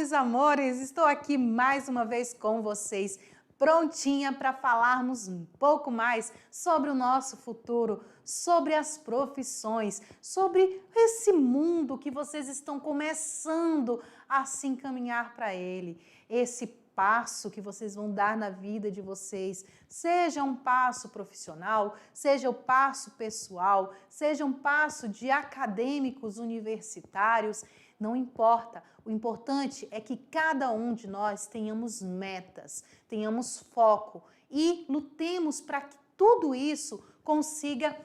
meus amores! Estou aqui mais uma vez com vocês, prontinha para falarmos um pouco mais sobre o nosso futuro, sobre as profissões, sobre esse mundo que vocês estão começando a se encaminhar para ele, esse passo que vocês vão dar na vida de vocês, seja um passo profissional, seja o passo pessoal, seja um passo de acadêmicos universitários, não importa. O importante é que cada um de nós tenhamos metas, tenhamos foco e lutemos para que tudo isso consiga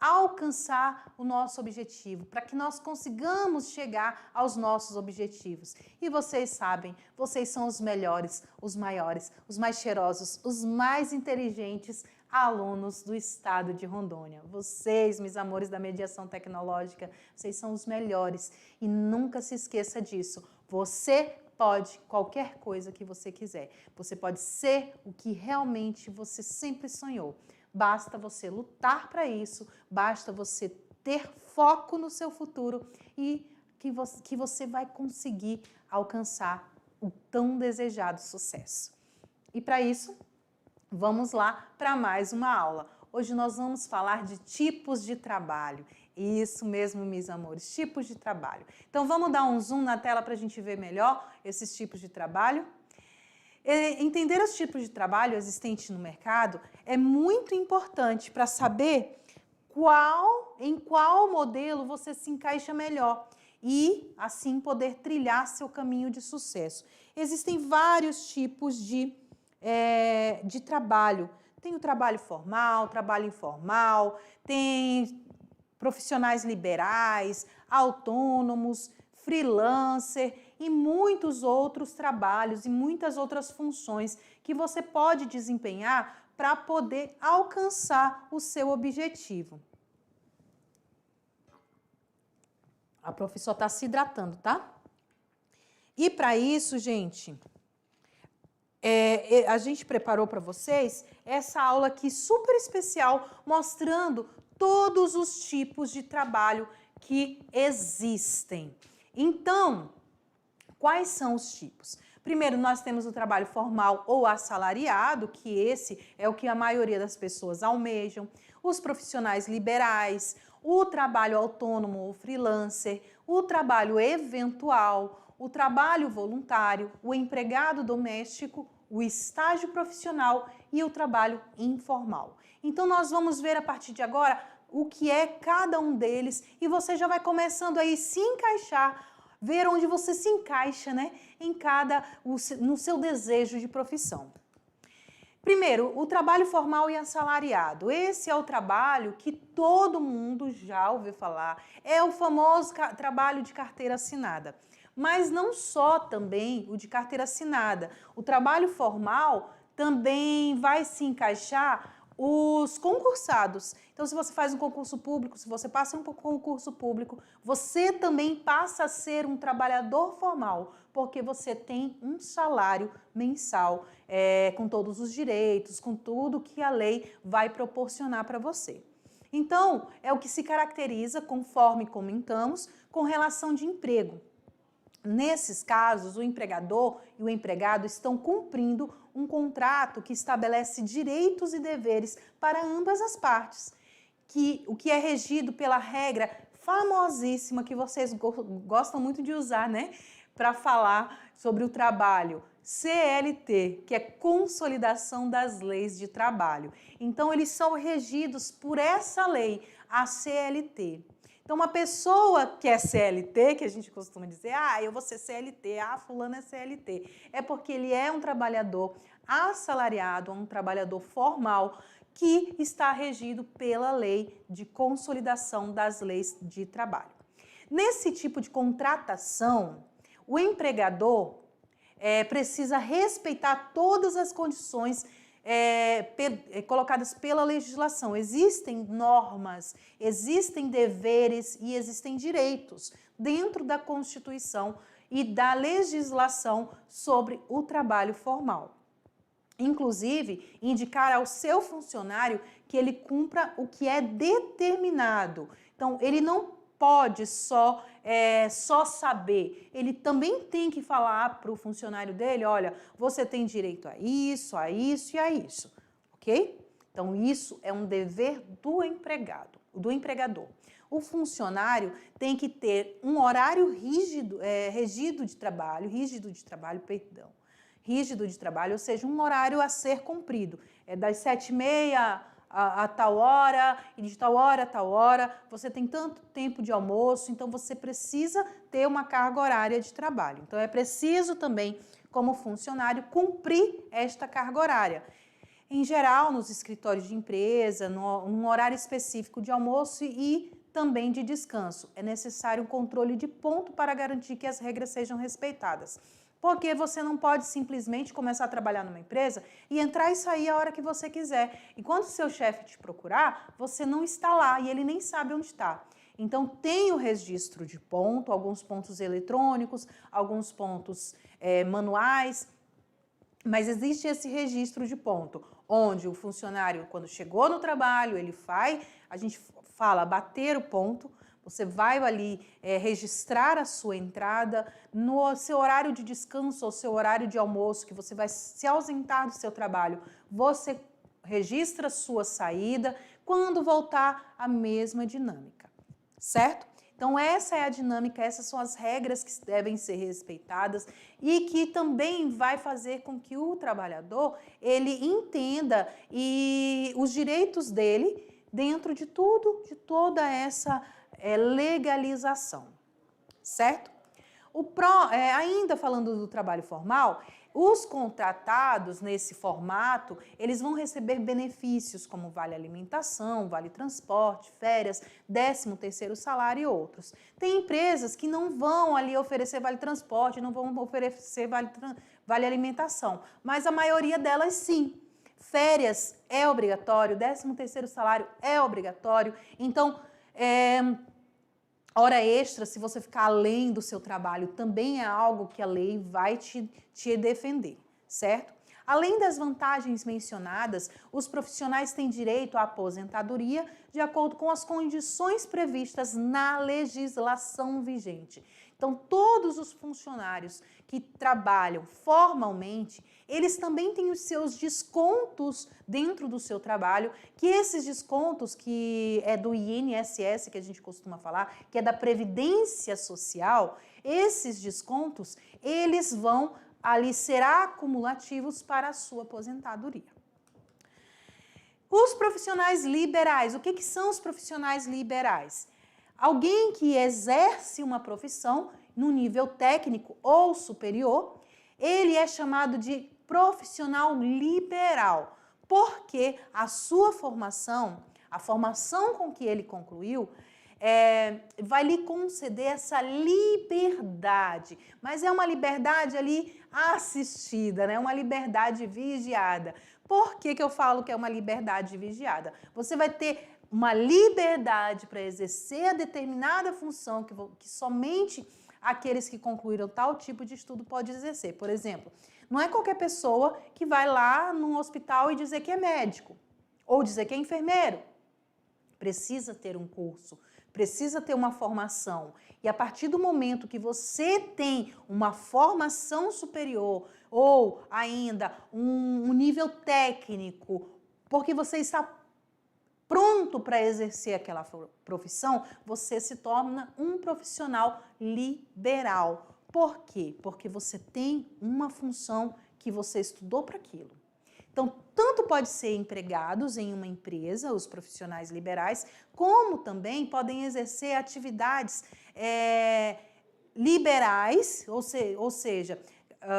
alcançar o nosso objetivo, para que nós consigamos chegar aos nossos objetivos. E vocês sabem, vocês são os melhores, os maiores, os mais cheirosos, os mais inteligentes alunos do estado de Rondônia. Vocês, meus amores da mediação tecnológica, vocês são os melhores. E nunca se esqueça disso. Você pode qualquer coisa que você quiser. Você pode ser o que realmente você sempre sonhou. Basta você lutar para isso, basta você ter foco no seu futuro e que você vai conseguir alcançar o tão desejado sucesso. E para isso, vamos lá para mais uma aula. Hoje nós vamos falar de tipos de trabalho. Isso mesmo, meus amores, tipos de trabalho. Então vamos dar um zoom na tela para a gente ver melhor esses tipos de trabalho? Entender os tipos de trabalho existentes no mercado é muito importante para saber em qual modelo você se encaixa melhor e, assim, poder trilhar seu caminho de sucesso. Existem vários tipos de trabalho. Tem o trabalho formal, trabalho informal, tem profissionais liberais, autônomos, freelancer e muitos outros trabalhos e muitas outras funções que você pode desempenhar para poder alcançar o seu objetivo. A prof só está se hidratando, tá? E para isso, gente, a gente preparou para vocês essa aula aqui super especial, mostrando todos os tipos de trabalho que existem. Então, quais são os tipos? Primeiro, nós temos o trabalho formal ou assalariado, que esse é o que a maioria das pessoas almejam, os profissionais liberais, o trabalho autônomo ou freelancer, o trabalho eventual, o trabalho voluntário, o empregado doméstico, o estágio profissional e o trabalho informal. Então, nós vamos ver a partir de agora o que é cada um deles e você já vai começando aí se encaixar, ver onde você se encaixa, né, no seu desejo de profissão. Primeiro, o trabalho formal e assalariado. Esse é o trabalho que todo mundo já ouviu falar. É o famoso trabalho de carteira assinada. Mas não só também o de carteira assinada. O trabalho formal também vai se encaixar os concursados. Então, se você faz um concurso público, se você passa um concurso público, você também passa a ser um trabalhador formal, porque você tem um salário mensal, com todos os direitos, com tudo que a lei vai proporcionar para você. Então, é o que se caracteriza, conforme comentamos, com relação de emprego. Nesses casos, o empregador e o empregado estão cumprindo um contrato que estabelece direitos e deveres para ambas as partes, o que é regido pela regra famosíssima que vocês gostam muito de usar, né, para falar sobre o trabalho, CLT, que é Consolidação das Leis de Trabalho. Então, eles são regidos por essa lei, a CLT. Então, uma pessoa que é CLT, que a gente costuma dizer, eu vou ser CLT, fulano é CLT, é porque ele é um trabalhador assalariado, um trabalhador formal, que está regido pela lei de consolidação das leis de trabalho. Nesse tipo de contratação, o empregador precisa respeitar todas as condições colocadas pela legislação. Existem normas, existem deveres e existem direitos dentro da Constituição e da legislação sobre o trabalho formal. Inclusive, indicar ao seu funcionário que ele cumpra o que é determinado. Então, ele não pode só saber. Ele também tem que falar para o funcionário dele, olha, você tem direito a isso e a isso, ok? Então, isso é um dever do empregado, do empregador. O funcionário tem que ter um horário rígido de trabalho, ou seja, um horário a ser cumprido. É das 7h30 a tal hora, e de tal hora a tal hora, você tem tanto tempo de almoço, então você precisa ter uma carga horária de trabalho. Então, é preciso também, como funcionário, cumprir esta carga horária. Em geral, nos escritórios de empresa, num horário específico de almoço e também de descanso. É necessário um controle de ponto para garantir que as regras sejam respeitadas. Porque você não pode simplesmente começar a trabalhar numa empresa e entrar e sair a hora que você quiser. E quando o seu chefe te procurar, você não está lá e ele nem sabe onde está. Então, tem o registro de ponto, alguns pontos eletrônicos, alguns pontos manuais, mas existe esse registro de ponto, onde o funcionário, quando chegou no trabalho, a gente fala bater o ponto, você vai ali registrar a sua entrada, no seu horário de descanso ou seu horário de almoço, que você vai se ausentar do seu trabalho, você registra a sua saída, quando voltar, a mesma dinâmica, certo? Então, essa é a dinâmica, essas são as regras que devem ser respeitadas e que também vai fazer com que o trabalhador, ele entenda os direitos dele dentro de tudo, de toda essa legalização, certo? Ainda falando do trabalho formal, os contratados nesse formato, eles vão receber benefícios como vale alimentação, vale transporte, férias, 13º salário e outros. Tem empresas que não vão ali oferecer vale transporte, não vão oferecer vale alimentação, mas a maioria delas sim. Férias é obrigatório, 13º salário é obrigatório, então hora extra, se você ficar além do seu trabalho, também é algo que a lei vai te defender, certo? Além das vantagens mencionadas, os profissionais têm direito à aposentadoria de acordo com as condições previstas na legislação vigente. Então, todos os funcionários que trabalham formalmente, eles também têm os seus descontos dentro do seu trabalho, que esses descontos, que é do INSS, que a gente costuma falar, que é da Previdência Social, esses descontos, eles vão ali ser acumulativos para a sua aposentadoria. Os profissionais liberais, o que são os profissionais liberais? Alguém que exerce uma profissão no nível técnico ou superior, ele é chamado de profissional liberal, porque a sua formação, a formação com que ele concluiu, vai lhe conceder essa liberdade, mas é uma liberdade ali assistida, né? Uma liberdade vigiada. Por que eu falo que é uma liberdade vigiada? Você vai ter uma liberdade para exercer a determinada função que somente aqueles que concluíram tal tipo de estudo podem exercer. Por exemplo, não é qualquer pessoa que vai lá num hospital e dizer que é médico ou dizer que é enfermeiro. Precisa ter um curso, precisa ter uma formação. E a partir do momento que você tem uma formação superior ou ainda um nível técnico, porque você está pronto para exercer aquela profissão, você se torna um profissional liberal. Por quê? Porque você tem uma função que você estudou para aquilo. Então, tanto pode ser empregados em uma empresa, os profissionais liberais, como também podem exercer atividades liberais, ou seja,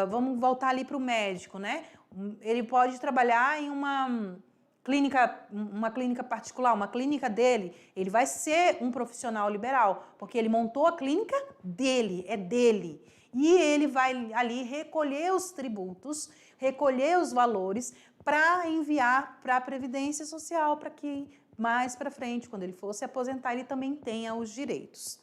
vamos voltar ali para o médico, né? Ele pode trabalhar em uma clínica particular, uma clínica dele, ele vai ser um profissional liberal, porque ele montou a clínica dele, é dele. E ele vai ali recolher os tributos, recolher os valores para enviar para a Previdência Social, para que mais para frente, quando ele for se aposentar, ele também tenha os direitos.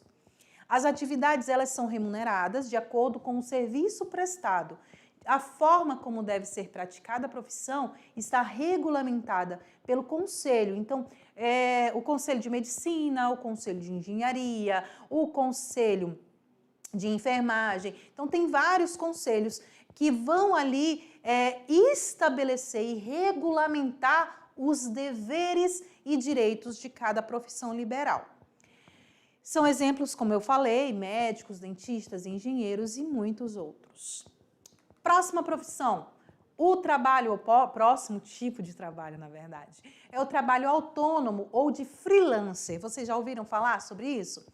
As atividades, elas são remuneradas de acordo com o serviço prestado. a forma como deve ser praticada a profissão está regulamentada pelo conselho. Então, o conselho de medicina, o conselho de engenharia, o conselho de enfermagem. Então, tem vários conselhos que vão ali estabelecer e regulamentar os deveres e direitos de cada profissão liberal. São exemplos, como eu falei, médicos, dentistas, engenheiros e muitos outros. Próxima profissão, o trabalho, o próximo tipo de trabalho, na verdade, é o trabalho autônomo ou de freelancer. Vocês já ouviram falar sobre isso?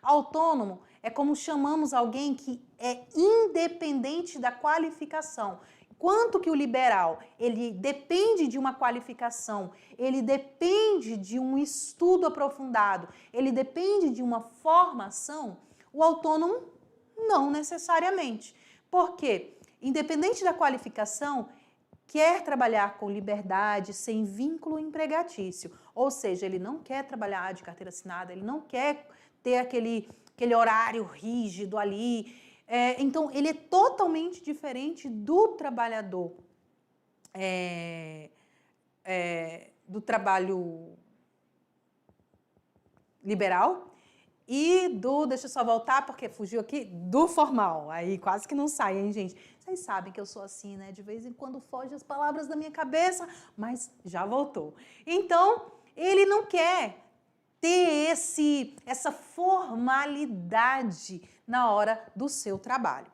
Autônomo é como chamamos alguém que é independente da qualificação. Enquanto que o liberal, ele depende de uma qualificação, ele depende de um estudo aprofundado, ele depende de uma formação, o autônomo não necessariamente. Por quê? Independente da qualificação, quer trabalhar com liberdade, sem vínculo empregatício. Ou seja, ele não quer trabalhar de carteira assinada, ele não quer ter aquele horário rígido ali. Então, ele é totalmente diferente do trabalhador, do trabalho liberal e deixa eu só voltar porque fugiu aqui, do formal. Aí quase que não sai, hein, gente? Vocês sabem que eu sou assim, né? De vez em quando fogem as palavras da minha cabeça, mas já voltou. Então, ele não quer ter essa formalidade na hora do seu trabalho.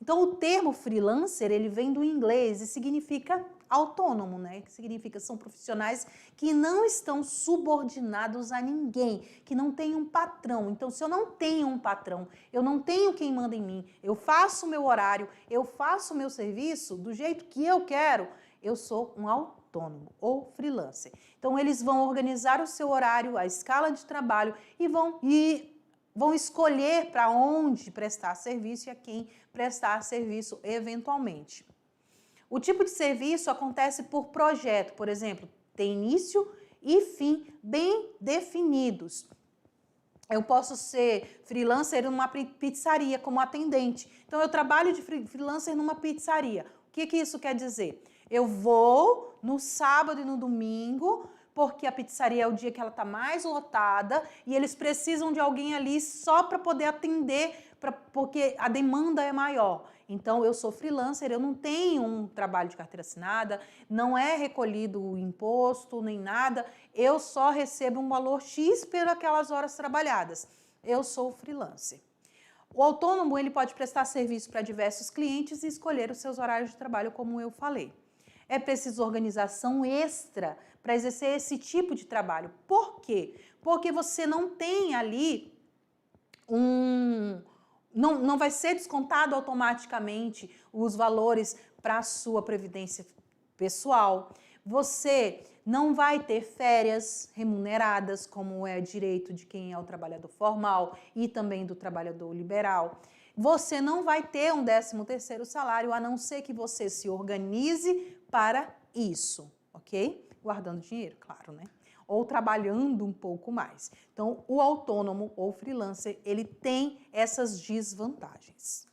Então, o termo freelancer, ele vem do inglês e significa autônomo, né? Que significa são profissionais que não estão subordinados a ninguém, que não têm um patrão. Então, se eu não tenho um patrão, eu não tenho quem manda em mim, eu faço o meu horário, eu faço o meu serviço do jeito que eu quero, eu sou um autônomo ou freelancer. Então, eles vão organizar o seu horário, a escala de trabalho e vão escolher para onde prestar serviço e a quem prestar serviço eventualmente. O tipo de serviço acontece por projeto, por exemplo, tem início e fim bem definidos. Eu posso ser freelancer numa pizzaria como atendente. Então, eu trabalho de freelancer numa pizzaria. O que isso quer dizer? Eu vou no sábado e no domingo, porque a pizzaria é o dia que ela está mais lotada e eles precisam de alguém ali só para poder atender, porque a demanda é maior. Então, eu sou freelancer, eu não tenho um trabalho de carteira assinada, não é recolhido o imposto nem nada, eu só recebo um valor X por aquelas horas trabalhadas. Eu sou freelancer. O autônomo, ele pode prestar serviço para diversos clientes e escolher os seus horários de trabalho, como eu falei. É preciso organização extra para exercer esse tipo de trabalho. Por quê? Porque você não tem ali não vai ser descontado automaticamente os valores para a sua previdência pessoal. Você não vai ter férias remuneradas, como é direito de quem é o trabalhador formal e também do trabalhador liberal. Você não vai ter um 13º salário, a não ser que você se organize para isso, ok? Guardando dinheiro, claro, né? Ou trabalhando um pouco mais. Então, o autônomo ou freelancer, ele tem essas desvantagens.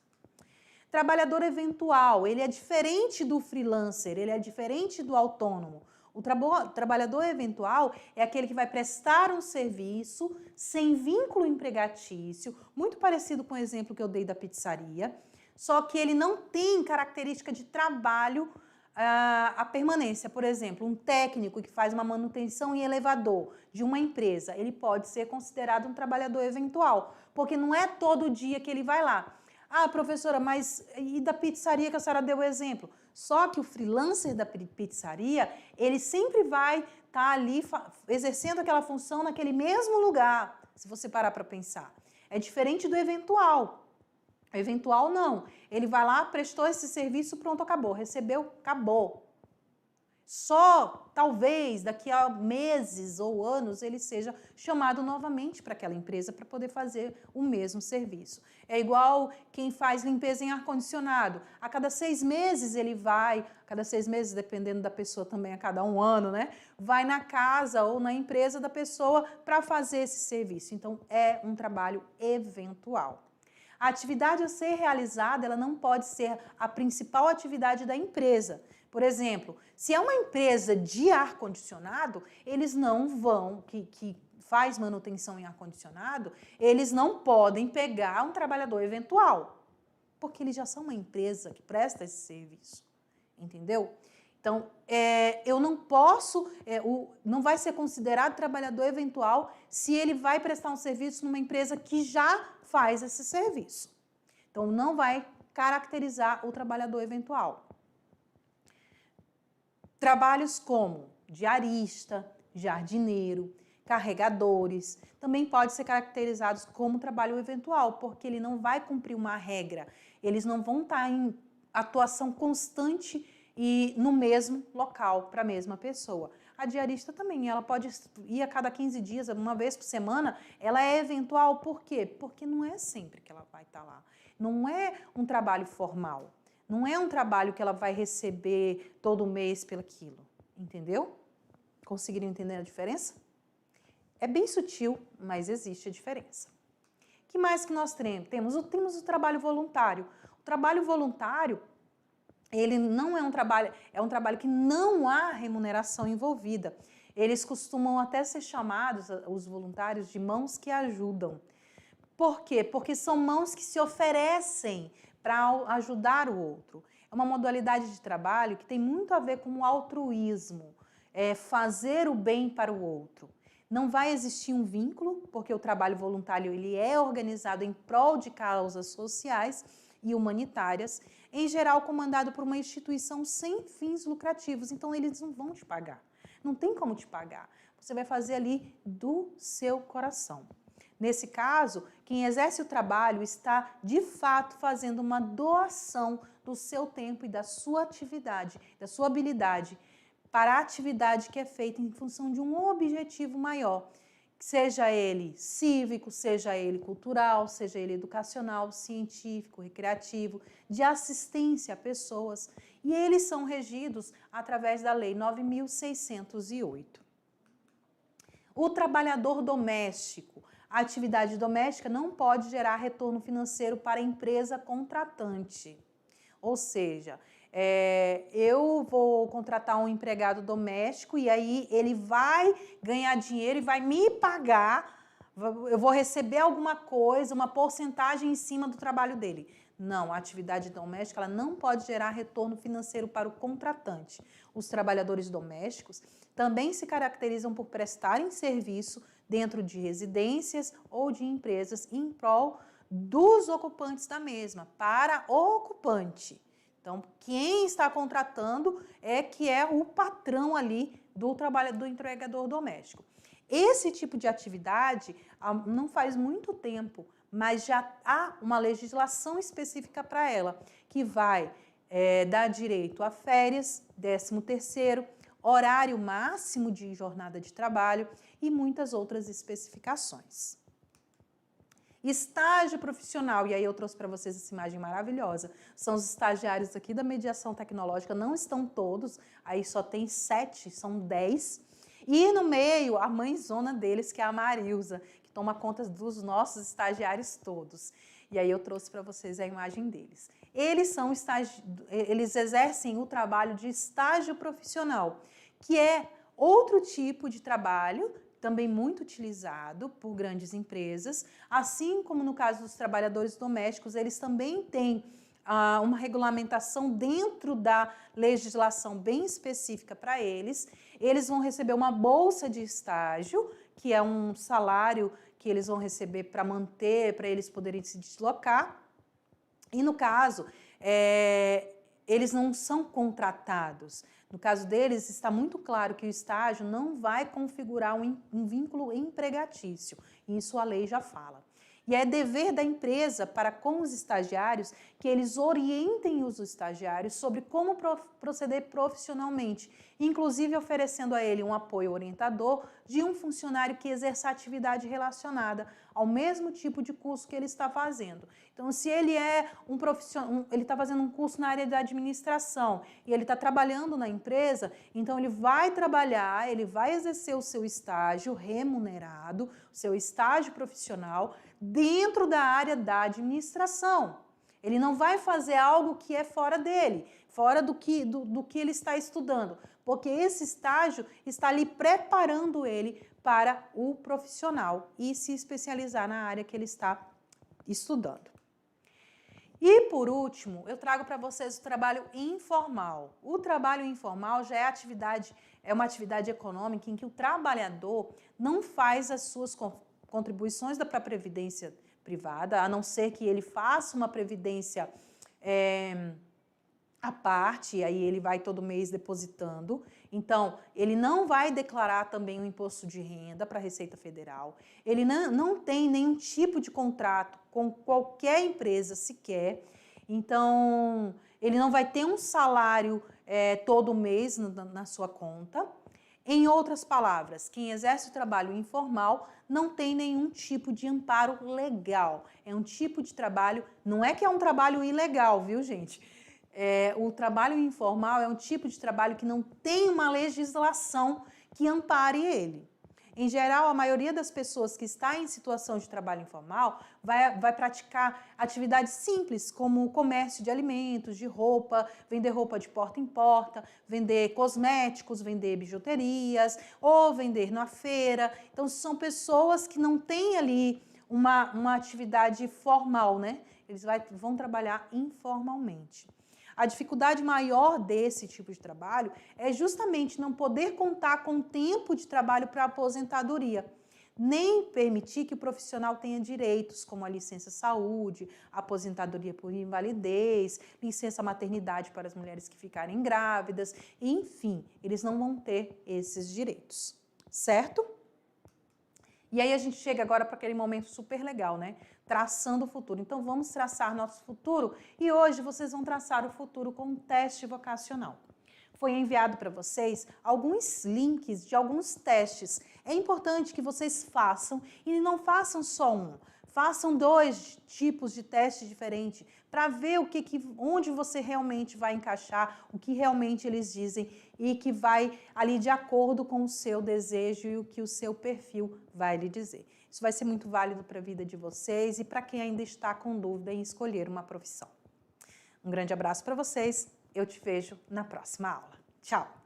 Trabalhador eventual, ele é diferente do freelancer, ele é diferente do autônomo. O trabalhador eventual é aquele que vai prestar um serviço sem vínculo empregatício, muito parecido com o exemplo que eu dei da pizzaria, só que ele não tem característica de trabalho a permanência. Por exemplo, um técnico que faz uma manutenção em elevador de uma empresa, ele pode ser considerado um trabalhador eventual, porque não é todo dia que ele vai lá. Ah, professora, mas e da pizzaria que a senhora deu o exemplo? Só que o freelancer da pizzaria, ele sempre vai estar ali exercendo aquela função naquele mesmo lugar, se você parar para pensar. É diferente do eventual. O eventual não. Ele vai lá, prestou esse serviço, pronto, acabou. Recebeu, acabou. Só, talvez, daqui a meses ou anos, ele seja chamado novamente para aquela empresa para poder fazer o mesmo serviço. É igual quem faz limpeza em ar-condicionado. A cada 6 meses ele vai, a cada 6 meses, dependendo da pessoa também, a cada 1 ano, né? Vai na casa ou na empresa da pessoa para fazer esse serviço. Então, é um trabalho eventual. A atividade a ser realizada, ela não pode ser a principal atividade da empresa. Por exemplo, se é uma empresa de ar-condicionado, eles não vão, que faz manutenção em ar-condicionado, eles não podem pegar um trabalhador eventual, porque eles já são uma empresa que presta esse serviço, entendeu? Então, eu não posso, não vai ser considerado trabalhador eventual se ele vai prestar um serviço numa empresa que já faz esse serviço. Então, não vai caracterizar o trabalhador eventual. Trabalhos como diarista, jardineiro, carregadores, também podem ser caracterizados como trabalho eventual, porque ele não vai cumprir uma regra, eles não vão estar em atuação constante e no mesmo local para a mesma pessoa. A diarista também, ela pode ir a cada 15 dias, uma vez por semana, ela é eventual, por quê? Porque não é sempre que ela vai estar lá, não é um trabalho formal. Não é um trabalho que ela vai receber todo mês pelo aquilo, entendeu? Conseguiram entender a diferença? É bem sutil, mas existe a diferença. O que mais que nós temos? Temos o trabalho voluntário. O trabalho voluntário, ele não é um trabalho que não há remuneração envolvida. Eles costumam até ser chamados, os voluntários, de mãos que ajudam. Por quê? Porque são mãos que se oferecem para ajudar o outro. É uma modalidade de trabalho que tem muito a ver com o altruísmo, fazer o bem para o outro. Não vai existir um vínculo, porque o trabalho voluntário ele é organizado em prol de causas sociais e humanitárias, em geral comandado por uma instituição sem fins lucrativos, então eles não vão te pagar. Não tem como te pagar. Você vai fazer ali do seu coração. Nesse caso, quem exerce o trabalho está, de fato, fazendo uma doação do seu tempo e da sua atividade, da sua habilidade, para a atividade que é feita em função de um objetivo maior, seja ele cívico, seja ele cultural, seja ele educacional, científico, recreativo, de assistência a pessoas, e eles são regidos através da Lei 9.608. O trabalhador doméstico. A atividade doméstica não pode gerar retorno financeiro para a empresa contratante. Ou seja, eu vou contratar um empregado doméstico e aí ele vai ganhar dinheiro e vai me pagar, eu vou receber alguma coisa, uma porcentagem em cima do trabalho dele. Não, a atividade doméstica ela não pode gerar retorno financeiro para o contratante. Os trabalhadores domésticos também se caracterizam por prestarem serviço dentro de residências ou de empresas em prol dos ocupantes da mesma, para o ocupante. Então, quem está contratando que é o patrão ali do trabalho do empregador doméstico. Esse tipo de atividade não faz muito tempo, mas já há uma legislação específica para ela, que vai dar direito a férias, 13º, horário máximo de jornada de trabalho e muitas outras especificações. Estágio profissional, e aí eu trouxe para vocês essa imagem maravilhosa, são os estagiários aqui da mediação tecnológica, não estão todos, aí só tem 7, são 10, e no meio a mãezona deles, que é a Marilza, que toma conta dos nossos estagiários todos. E aí eu trouxe para vocês a imagem deles. Eles exercem o trabalho de estágio profissional, que é outro tipo de trabalho, também muito utilizado por grandes empresas, assim como no caso dos trabalhadores domésticos, eles também têm uma regulamentação dentro da legislação bem específica para eles. Eles vão receber uma bolsa de estágio, que é um salário que eles vão receber para manter, para eles poderem se deslocar. E no caso, eles não são contratados. No caso deles, está muito claro que o estágio não vai configurar um vínculo empregatício. Isso a lei já fala. E é dever da empresa para com os estagiários que eles orientem os estagiários sobre como proceder profissionalmente, inclusive oferecendo a ele um apoio orientador de um funcionário que exerça atividade relacionada ao mesmo tipo de curso que ele está fazendo. Então, se ele é um profissional, ele está fazendo um curso na área da administração e ele está trabalhando na empresa, então ele vai trabalhar, ele vai exercer o seu estágio remunerado, o seu estágio profissional dentro da área da administração. Ele não vai fazer algo que é fora dele, fora do que ele está estudando, porque esse estágio está ali preparando ele para o profissional e se especializar na área que ele está estudando. E, por último, eu trago para vocês o trabalho informal. O trabalho informal já é uma atividade econômica em que o trabalhador não faz as suas contribuições para a previdência privada, a não ser que ele faça uma previdência à parte, e aí ele vai todo mês depositando. Então, ele não vai declarar também o imposto de renda para a Receita Federal. Ele não tem nenhum tipo de contrato com qualquer empresa sequer. Então, ele não vai ter um salário todo mês na sua conta. Em outras palavras, quem exerce o trabalho informal não tem nenhum tipo de amparo legal. É um tipo de trabalho, não é que é um trabalho ilegal, viu, gente? O trabalho informal é um tipo de trabalho que não tem uma legislação que ampare ele. Em geral, a maioria das pessoas que está em situação de trabalho informal vai praticar atividades simples, como o comércio de alimentos, de roupa, vender roupa de porta em porta, vender cosméticos, vender bijuterias, ou vender na feira. Então, são pessoas que não têm ali uma atividade formal, né? Eles vão trabalhar informalmente. A dificuldade maior desse tipo de trabalho é justamente não poder contar com tempo de trabalho para aposentadoria, nem permitir que o profissional tenha direitos como a licença saúde, aposentadoria por invalidez, licença maternidade para as mulheres que ficarem grávidas, enfim, eles não vão ter esses direitos, certo? E aí a gente chega agora para aquele momento super legal, né? Traçando o futuro. Então vamos traçar nosso futuro e hoje vocês vão traçar o futuro com um teste vocacional. Foi enviado para vocês alguns links de alguns testes. É importante que vocês façam e não façam só um. Façam 2 tipos de teste diferentes para ver onde você realmente vai encaixar, o que realmente eles dizem e que vai ali de acordo com o seu desejo e o que o seu perfil vai lhe dizer. Isso vai ser muito válido para a vida de vocês e para quem ainda está com dúvida em escolher uma profissão. Um grande abraço para vocês, eu te vejo na próxima aula. Tchau!